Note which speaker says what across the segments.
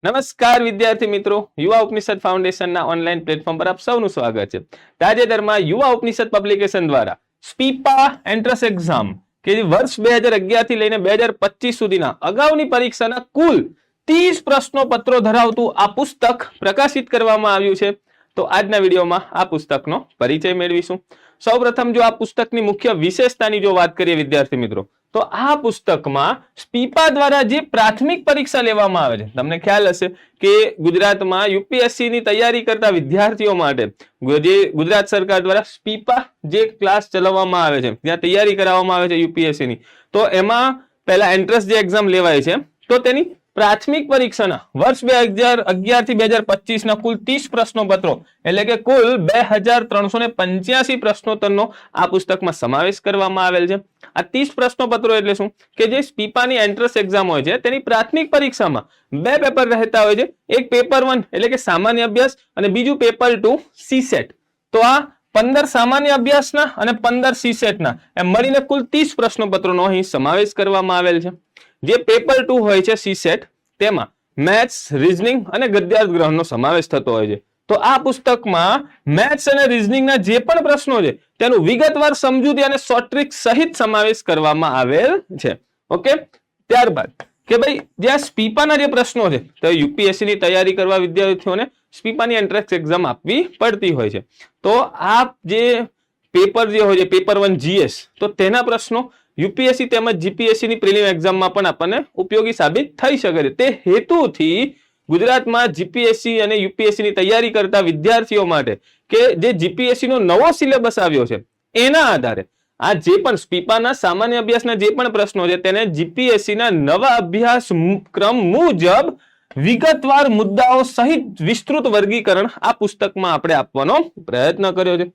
Speaker 1: નમસ્કાર વિદ્યાર્થી મિત્રો, યુવા ઉપનિષદ ફાઉન્ડેશનના ઓનલાઈન પ્લેટફોર્મ પર આપ સૌનું સ્વાગત છે. તાજેતરમાં યુવા ઉપનિષદ પબ્લિકેશન દ્વારા સ્પીપા એન્ટ્રન્સ એક્ઝામ કે વર્ષ 2011 થી લઈને 2025 સુધીના અગાઉની પરીક્ષાના કુલ 30 પ્રશ્નો પત્રો ધરાવતું આ પુસ્તક પ્રકાશિત કરવામાં આવ્યું છે. તો આજના વિડીયોમાં આ પુસ્તકનો પરિચય મેળવીશું. સૌપ્રથમ જો આ પુસ્તકની મુખ્ય વિશેષતાની જો વાત કરીએ વિદ્યાર્થી મિત્રો, તો આ પુસ્તકમાં સ્પીપા દ્વારા જે પ્રાથમિક પરીક્ષા લેવામાં આવે છે, તમને ખ્યાલ હશે કે ગુજરાતમાં યુપીએસસી ની તૈયારી કરતા વિદ્યાર્થીઓ માટે જે ગુજરાત સરકાર દ્વારા સ્પીપા જે ક્લાસ ચલાવવામાં આવે છે, ત્યાં તૈયારી કરાવવામાં આવે છે યુપીએસસી ની, તો એમાં પહેલા એન્ટ્રન્સ જે એક્ઝામ લેવાય છે, તો તેની પ્રાથમિક પરીક્ષાના વર્ષ 2011 થી 2025 ના કુલ 30 પ્રશ્નો પત્રો એટલે કે કુલ 2385 પ્રશ્નોત્તરનો આ પુસ્તકમાં સમાવેશ કરવામાં આવેલ છે. આ 30 પ્રશ્નો પત્રો એટલે શું કે જે સ્પીપાની એન્ટ્રન્સ એક્ઝામ હોય છે તેની પ્રાથમિક પરીક્ષામાં બે પેપર રહેતા હોય છે. એક પેપર 1 એટલે કે સામાન્ય અભ્યાસ અને બીજું પેપર 2 સીસેટ. તો આ 15 સામાન્ય અભ્યાસના અને 15 સીસેટના એમ મળીને કુલ 30 પ્રશ્નો પત્રોનો અહીં સમાવેશ કરવામાં આવેલ છે. જે પેપર 2 હોય છે સીસેટ, તેમાં મેથ્સ, રીઝનિંગ અને ગદ્યાર્થ ગ્રહણનો સમાવેશ થતો હોય છે. તો આ પુસ્તકમાં મેથ્સ અને રીઝનિંગના જે પણ પ્રશ્નો છે તેનું વિગતવાર સમજૂતી અને શોર્ટ ટ્રિક સહિત સમાવેશ કરવામાં આવેલ છે. ઓકે, ત્યારબાદ કે ભાઈ જે આ સ્પીપાના જે પ્રશ્નો છે, તો યુપીએસસી ની તૈયારી કરવા વિદ્યાર્થીઓને સ્પીપાની એન્ટ્રન્સ એક્ઝામ આપવી પડતી હોય છે. તો આ જે પેપર જે હોય છે પેપર 1 જીએસ, તો તેના પ્રશ્નો યુપીએસસી તેમજ જીપીએસસી ની પ્રિલિમ એક્ઝામમાં પણ આપણને ઉપયોગી સાબિત થઈ શકે છે. તે હેતુથી ગુજરાતમાં જીપીએસસી અને યુપીએસસી ની તૈયારી કરતા વિદ્યાર્થીઓ માટે કે જે જીપીએસસી નો નવો સિલેબસ આવ્યો છે, એના આધારે આ જે પણ સ્પીપાના સામાન્ય અભ્યાસના જે પણ પ્રશ્નો છે તેને જીપીએસસી ના નવા અભ્યાસક્રમ મુજબ વિગતવાર મુદ્દાઓ સહિત વિસ્તૃત વર્ગીકરણ આ પુસ્તકમાં આપણે આપવાનો પ્રયત્ન કર્યો છે.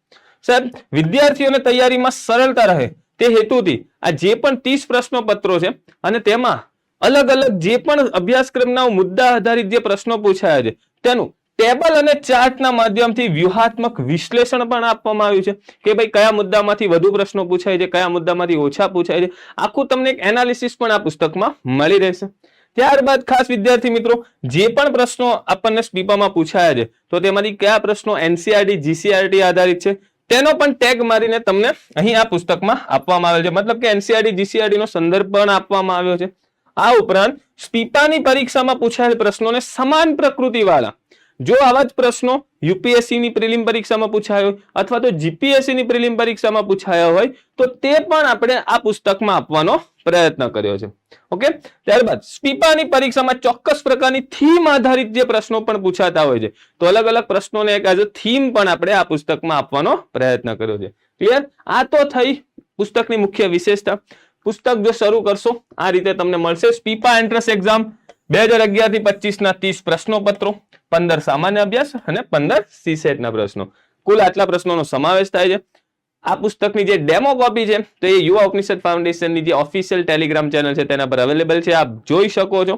Speaker 1: સાહેબ, વિદ્યાર્થીઓને તૈયારીમાં સરળતા રહે તે હેતુથી આ જે પણ 30 પ્રશ્નો પત્રો છે અને તેમાં અલગ અલગ જે પણ અભ્યાસક્રમના મુદ્દા આધારિત જે પ્રશ્નો પૂછાયા છે તેનું ટેબલ અને ચાર્ટના માધ્યમથી વ્યૂહાત્મક વિશ્લેષણ પણ આપવામાં આવ્યું છે કે ભાઈ કયા મુદ્દામાંથી વધુ પ્રશ્નો પૂછાય છે, કયા મુદ્દામાંથી ઓછા પૂછાય છે. આખું તમને એક એનાલિસિસ પણ આ પુસ્તકમાં મળી રહેશે. ત્યારબાદ ખાસ વિદ્યાર્થી મિત્રો, જે પણ પ્રશ્નો આપણને સ્પીપામાં પૂછાયા છે, તો તેમાંથી કયા પ્રશ્નો એનસીઆરટી, જીસીઆરટી આધારિત છે તેનો પણ ટેગ મારીને તમને અહીં આ પુસ્તકમાં આપવામાં આવેલ છે. મતલબ કે એનસીઆરટી, જીસીઆરટી નો સંદર્ભ પણ આપવામાં આવ્યો છે. આ ઉપરાંત સ્પીપાની પરીક્ષામાં પૂછાયેલ પ્રશ્નોને સમાન પ્રકૃતિ વાળા જો આવા જ પ્રશ્નો યુપીએસસી ની પ્રિલિમ પરીક્ષામાં પૂછાયો હોય અથવા તો જીપીએસસી ની પ્રિલિમ પરીક્ષામાં પૂછાયા હોય તો તે પણ આપણે આ પુસ્તકમાં આપવાનો પ્રયત્ન કર્યો છે. ઓકે, ત્યારબાદ સ્પીપાની પરીક્ષામાં ચોક્કસ પ્રકારની થીમ આધારિત જે પ્રશ્નો પણ પૂછાતા હોય છે, તો અલગ અલગ પ્રશ્નોને એક એઝ અ થીમ પણ આપણે આ પુસ્તકમાં આપવાનો પ્રયત્ન કર્યો છે. ક્લિયર? આ તો થઈ પુસ્તકની મુખ્ય વિશેષતા. પુસ્તક જો શરૂ કરશો આ રીતે તમને મળશે. સ્પીપા એન્ટ્રન્સ એક્ઝામ 2011 થી 25 ના 30 પ્રશ્નો પત્રો, 15 સામાન્ય અભ્યાસ અને 15 સીસેટ ના પ્રશ્નો, કુલ આટલા પ્રશ્નોનો સમાવેશ થાય છે. આ પુસ્તકની જે ડેમો કોપી છે તો એ યુવા ઉપનિષદ ફાઉન્ડેશનની જે ઓફિશિયલ ટેલિગ્રામ ચેનલ છે તેના પર અવેલેબલ છે, આપ જોઈ શકો છો.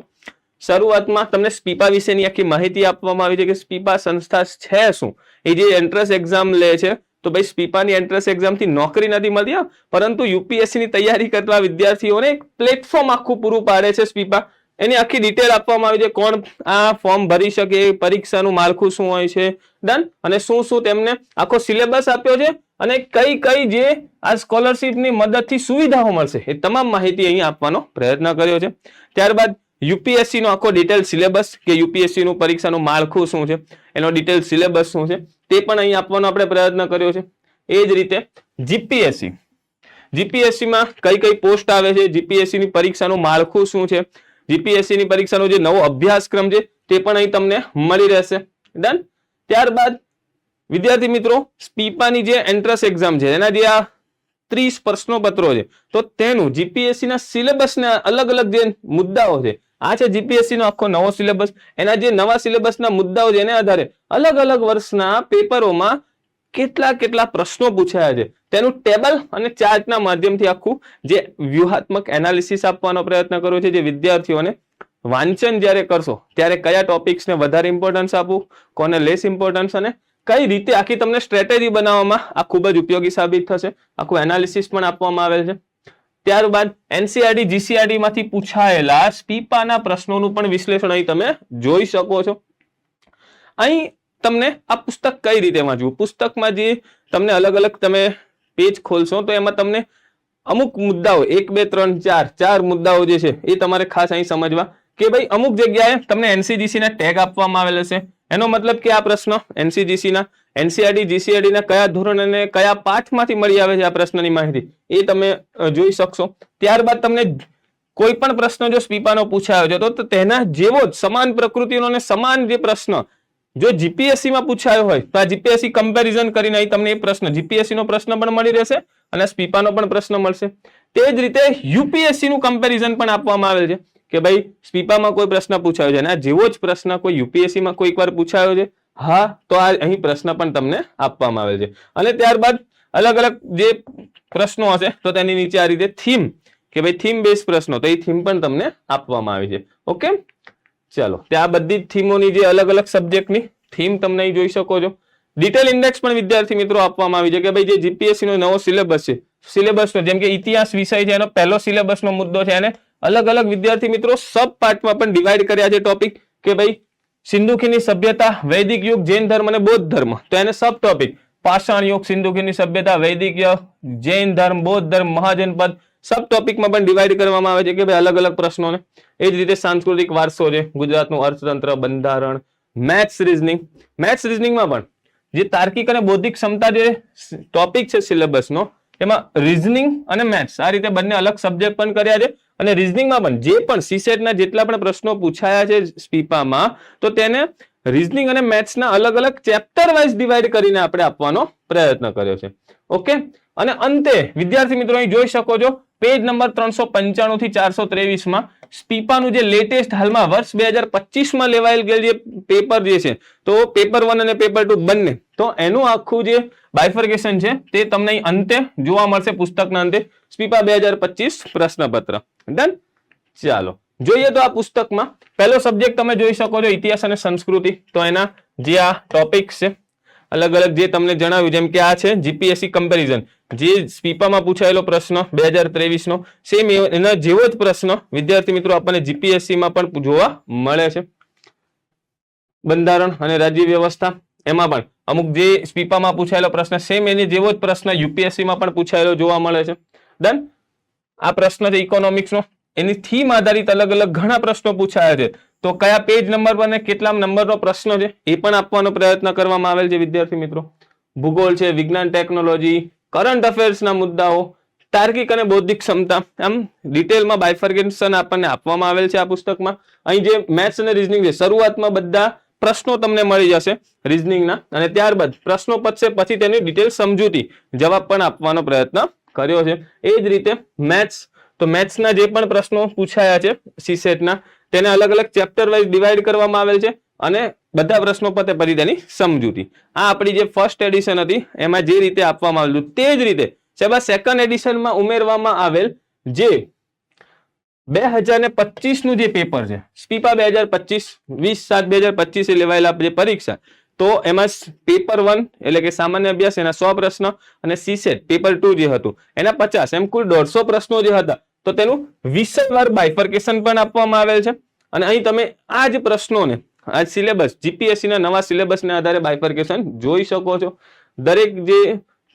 Speaker 1: શરૂઆતમાં તમને સ્પીપા વિશેની આખી માહિતી આપવામાં આવી છે કે સ્પીપા સંસ્થા છે શું. એ જે એન્ટ્રન્સ એક્ઝામ લે છે, તો ભાઈ સ્પીપાની એન્ટ્રન્સ એક્ઝામથી નોકરી નથી મળતી, પરંતુ યુપીએસસી ની તૈયારી કરતા વિદ્યાર્થીઓને એક પ્લેટફોર્મ આખું પૂરું પાડે છે સ્પીપા. એની આખી ડિટેલ આપવામાં આવી છે, કોણ આ ફોર્મ ભરી શકે, પરીક્ષાનું માળખું શું હોય છે, ડન, અને શું શું તેમને આખો સિલેબસ આપ્યો છે અને કઈ કઈ જે આ સ્કોલરશીપની મદદથી સુવિધાઓ મળશે એ તમામ માહિતી અહીં આપવાનો પ્રયત્ન કર્યો છે. ત્યારબાદ યુપીએસસી નો આખો ડિટેલ સિલેબસ કે યુપીએસસી નું પરીક્ષાનું માળખું શું છે, એનો ડિટેલ સિલેબસ શું છે તે પણ અહીં આપવાનો આપણે પ્રયત્ન કર્યો છે. એ જ રીતે જીપીએસસી માં કઈ કઈ પોસ્ટ આવે છે, જીપીએસસી ની પરીક્ષાનું માળખું શું છે, જીપીએસસી ની પરીક્ષાનો જે નવો અભ્યાસક્રમ છે તે પણ અહીં તમને મળી રહેશે. ડન. ત્યારબાદ વિદ્યાર્થી મિત્રો, સ્પીપાની જે એન્ટ્રન્સ એક્ઝામ છે એના જે આ 30 પ્રશ્નો પત્રો છે, તો તેનું જીપીએસસી ના સિલેબસના અલગ અલગ જે મુદ્દાઓ છે, આ છે જીપીએસસી નો આખો નવો સિલેબસ, એના જે નવા સિલેબસના મુદ્દાઓ છે એને આધારે અલગ અલગ વર્ષના પેપરોમાં કેટલા કેટલા પ્રશ્નો પૂછાયા છે તેનું ટેબલ અને ચાર્ટના માધ્યમથી આખું જે વ્યૂહાત્મક એનાલિસિસ આપવાનો પ્રયત્ન કર્યો છે. જે વિદ્યાર્થીઓને વાંચન જ્યારે કરશો ત્યારે કયા ટોપિક્સને વધારે ઇમ્પોર્ટન્સ આપવું, કોને લેસ ઇમ્પોર્ટન્સ, અને કઈ રીતે આખી તમને સ્ટ્રેટેજી બનાવવામાં આ ખૂબ જ ઉપયોગી સાબિત થશે. આખું એનાલિસિસ પણ આપવામાં આવેલ છે. ત્યારબાદ એનસીઆરટી જીસીઆરટી માંથી પૂછાયેલા સ્પીપાના પ્રશ્નોનું પણ વિશ્લેષણ અહીં તમે જોઈ શકો છો. અહીં તમને આ પુસ્તક કઈ રીતે વાંચવું, પુસ્તકમાં જે તમને અલગ અલગ તમે પેજ ખોલશો તો એમાં તમને અમુક મુદ્દાઓ 1 2 3 4 મુદ્દાઓ જે છે એ તમારે ખાસ અહીં સમજવા કે ભાઈ અમુક જગ્યાએ તમને એનસીજીસી ના ટેગ આપવામાં આવેલા છે. એનો મતલબ કે આ પ્રશ્ન એનસીજીસી ના એનસીઆરટી જીસીઆરટી ના કયા ધોરણ અને કયા પાઠમાંથી મળી આવે છે આ પ્રશ્નની માહિતી એ તમે જોઈ શકશો. ત્યારબાદ તમને કોઈ પણ પ્રશ્ન જો સ્પીપાનો પૂછાયો છે તો તેના જેવો જ સમાન પ્રકૃતિનો અને સમાન જે પ્રશ્ન જો જીપીએસસી માં પૂછાયો હોય તો આ જીપીએસસી કમ્પેરિઝન કરીને અહીં તમને એ પ્રશ્ન જીપીએસસી નો પ્રશ્ન પણ મળી રહેશે અને સ્પીપાનો પણ પ્રશ્ન મળશે. તે જ રીતે યુપીએસસી નું કમ્પેરિઝન પણ આપવામાં આવેલ છે કે ભાઈ સ્પીપામાં કોઈ પ્રશ્ન પૂછાયો છે અને આ જેવો જ પ્રશ્ન કોઈ યુપીએસસી માં કોઈક વાર પૂછાયો છે, હા તો આ અહીં પ્રશ્ન પણ તમને આપવામાં આવેલ છે. અને ત્યારબાદ અલગ અલગ જે પ્રશ્નો હશે તો તેની નીચે આ રીતે થીમ કે ભાઈ થીમ બેઝ પ્રશ્નો, તો એ થીમ પણ તમને આપવામાં આવી છે. ઓકે, ચાલો ત્યાં બધી જ થીમોની જે અલગ અલગ સબ્જેક્ટની થીમ તમને અહીં જોઈ શકો છો. ડિટેલ ઇન્ડેક્સ પણ વિદ્યાર્થી મિત્રો આપવામાં આવી છે કે ભાઈ જે જીપીએસસી નો નવો સિલેબસ છે, સિલેબસનો જેમ કે ઇતિહાસ વિષય છે એનો પહેલો સિલેબસનો મુદ્દો છે, અને અલગ અલગ વિદ્યાર્થી મિત્રો સબ પાર્ટમાં પણ ડિવાઈડ કર્યા છે ટોપિક કે ભાઈ સિંધુકીની સભ્યતા, વૈદિક યુગ, જૈન ધર્મ અને બૌદ્ધ ધર્મ, તો એને સબ ટોપિક પાષાણ યુગ, સિંધુકીની સભ્યતા, વૈદિક યુગ, જૈન ધર્મ, બૌદ્ધ ધર્મ, મહાજનપદ સબ ટોપિકમાં પણ ડિવાઈડ કરવામાં આવે છે કે ભાઈ અલગ અલગ પ્રશ્નોને. એ જ રીતે સાંસ્કૃતિક વારસો છે, ગુજરાતનું અર્થતંત્ર, બંધારણ, મેથ્સ રીઝનિંગ. મેથ્સ રીઝનિંગમાં પણ જે તાર્કિક અને બૌદ્ધિક ક્ષમતા જે ટોપિક છે સિલેબસનો એમાં રીઝનિંગ અને મેથ્સ આ રીતે બંને અલગ સબ્જેક્ટ પણ કર્યા છે. અને રીઝનિંગમાં પણ જે પણ સીસેટના જેટલા પણ પ્રશ્નો પૂછાયા છે સ્પીપામાં તો તેને રીઝનિંગ અને મેથ્સના અલગ અલગ ચેપ્ટર વાઇઝ ડિવાઈડ કરીને આપણે આપવાનો પ્રયત્ન કર્યો છે. ઓકે, અને અંતે વિદ્યાર્થી મિત્રો અહીં જોઈ શકો છો પેજ નંબર 395 થી 423 માં સ્પીપાનું જે લેટેસ્ટ હાલમાં વર્ષ 2025 માં લેવાયેલ ગયેલ જે પેપર જે છે તો પેપર 1 અને પેપર 2 બંને, તો એનું આખું જે બાયફર્કેશન છે તે તમને અહીં અંતે જોવા મળશે પુસ્તકના અંતે. સ્પીપા 2025 પ્રશ્નપત્ર ડન. ચાલો જોઈએ તો આ પુસ્તકમાં પહેલો સબ્જેક્ટ તમે જોઈ શકો છો ઇતિહાસ અને સંસ્કૃતિ. તો એના જે આ ટોપિક્સ છે અલગ અલગ જે તમને જણાવ્યું જેમ કે આ છે જીપીએસસી કમ્પેરિઝન, જે સ્પીપામાં પૂછાયેલો પ્રશ્ન 2023 નો સેમ એના જેવો જ પ્રશ્ન વિદ્યાર્થી મિત્રો આપણને જીપીએસસી માં પણ જોવા મળે છે. બંધારણ અને રાજ્ય વ્યવસ્થા એમાં પણ અમુક જે સ્પીપામાં પૂછાયેલો પ્રશ્ન સેમ એની જેવો જ પ્રશ્ન યુપીએસસી માં પણ પૂછાયેલો જોવા મળે છે. ડન. આ પ્રશ્ન છે ઇકોનોમિક્સ નો, એની થીમ આધારિત અલગ અલગ ઘણા પ્રશ્નો પૂછાયા છે. તો કયા પેજ નંબર પર અને કેટલા નંબરનો પ્રશ્ન છે એ પણ આપવાનો પ્રયત્ન કરવામાં આવેલ છે વિદ્યાર્થી મિત્રો. ભૂગોળ છે, વિજ્ઞાન ટેકનોલોજી, કરંટ અફેર્સના મુદ્દાઓ, તાર્કિક અને બૌદ્ધિક ક્ષમતા, આમ ડિટેલમાં બાયફર્કેશન આપણને આપવામાં આવેલ છે આ પુસ્તકમાં. અહીં જે મેથ્સ અને રીઝનિંગ છે શરૂઆતમાં બધા પ્રશ્નો તમને મળી જશે રીઝનિંગના, અને ત્યારબાદ પ્રશ્નો પતશે પછી તેની ડિટેલ સમજૂતી જવાબ પણ આપવાનો પ્રયત્ન કર્યો છે. એ જ રીતે મેથ્સ, તો મેથ્સના જે પણ પ્રશ્નો પૂછાયા છે સીસેટના તેને અલગ અલગ ચેપ્ટર વાઇઝ ડિવાઈડ કરવામાં આવેલ છે અને બધા પ્રશ્નો પતે પછી તેની સમજૂતી. આ આપણી જે ફર્સ્ટ એડિશન હતી એમાં જે રીતે આપવામાં આવેલું તે જ રીતે સાહેબ સેકન્ડ એડિશનમાં ઉમેરવામાં આવેલ જે 2025 નું જે પેપર છે સ્પીપા 2025 20/7/2025 એ લેવાયેલા જે પરીક્ષા, તો એમાં પેપર 1 એટલે કે સામાન્ય અભ્યાસ એના 100 પ્રશ્ન અને સીસેટ પેપર 2 જે હતું એના 50, એમ કુલ 150 પ્રશ્નો જે હતા તો તેનું વિષયવાર બાયફર્કેશન પણ આપવામાં આવેલ છે. અને અહીં તમે આ જ પ્રશ્નોને આ સિલેબસ જીપીએસસી ના નવા સિલેબસના આધારે બાયફર્કેશન જોઈ શકો છો. દરેક જે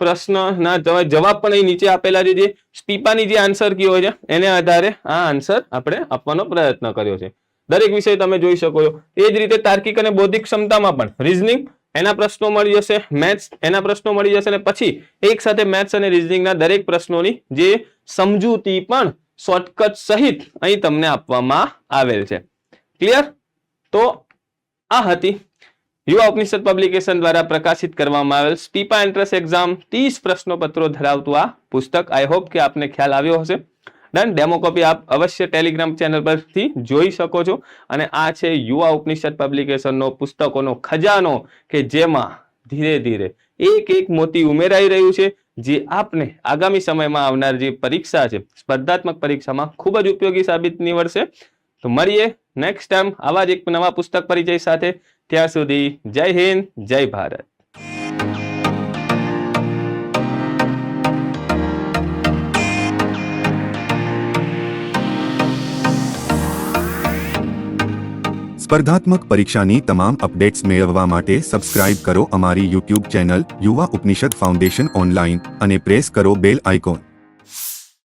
Speaker 1: પ્રશ્નના જવાબ પણ અહીં નીચે આપેલા છે, જે સ્પીપાની જે આન્સર કી હોય છે એને આધારે આ આન્સર આપણે આપવાનો પ્રયત્ન કર્યો છે. દરેક વિષય તમે જોઈ શકો છો. એ જ રીતે તાર્કિક અને બૌદ્ધિક ક્ષમતામાં પણ રીઝનિંગ એના પ્રશ્નો મળી જશે, મેથ્સ એના પ્રશ્નો મળી જશે, અને પછી એક સાથે મેથ્સ અને રીઝનિંગના દરેક પ્રશ્નોની જે સમજૂતી પણ શોર્ટકટ સહિત અહીં તમને આપવામાં આવેલ છે. ક્લિયર? તો આ હતી યુવા ઉપનિષદ પબ્લિકેશન દ્વારા પ્રકાશિત કરવામાં આવેલ સ્પીપા એન્ટ્રન્સ એક્ઝામ 30 પ્રશ્નોપત્રો ધરાવતું આ પુસ્તક. આઈ હોપ કે આપને ખ્યાલ આવ્યો હશે. ડન. ડેમો કોપી આપ અવશ્ય ટેલિગ્રામ ચેનલ પરથી જોઈ શકો છો. અને આ છે યુવા ઉપનિષદ પબ્લિકેશનનો પુસ્તકોનો ખજાનો કે જેમાં ધીરે ધીરે એક એક મોતી ઉમેરાઈ રહ્યું છે, જે આપને આગામી સમયમાં આવનાર જે પરીક્ષા છે સ્પર્ધાત્મક પરીક્ષામાં ખૂબ જ ઉપયોગી સાબિત નીવડશે. તો મળીએ નેક્સ્ટ ટાઈમ આવા જ એક નવા પુસ્તક પરિચય સાથે. ત્યાં સુધી જય હિન્દ, જય ભારત.
Speaker 2: સ્પર્ધાત્મક પરીક્ષાની તમામ અપડેટ્સ મેળવવા માટે સબસ્ક્રાઇબ કરો અમારી યુટ્યુબ ચેનલ યુવા ઉપનિષદ ફાઉન્ડેશન ઓનલાઈન અને પ્રેસ કરો બેલ આઇકોન.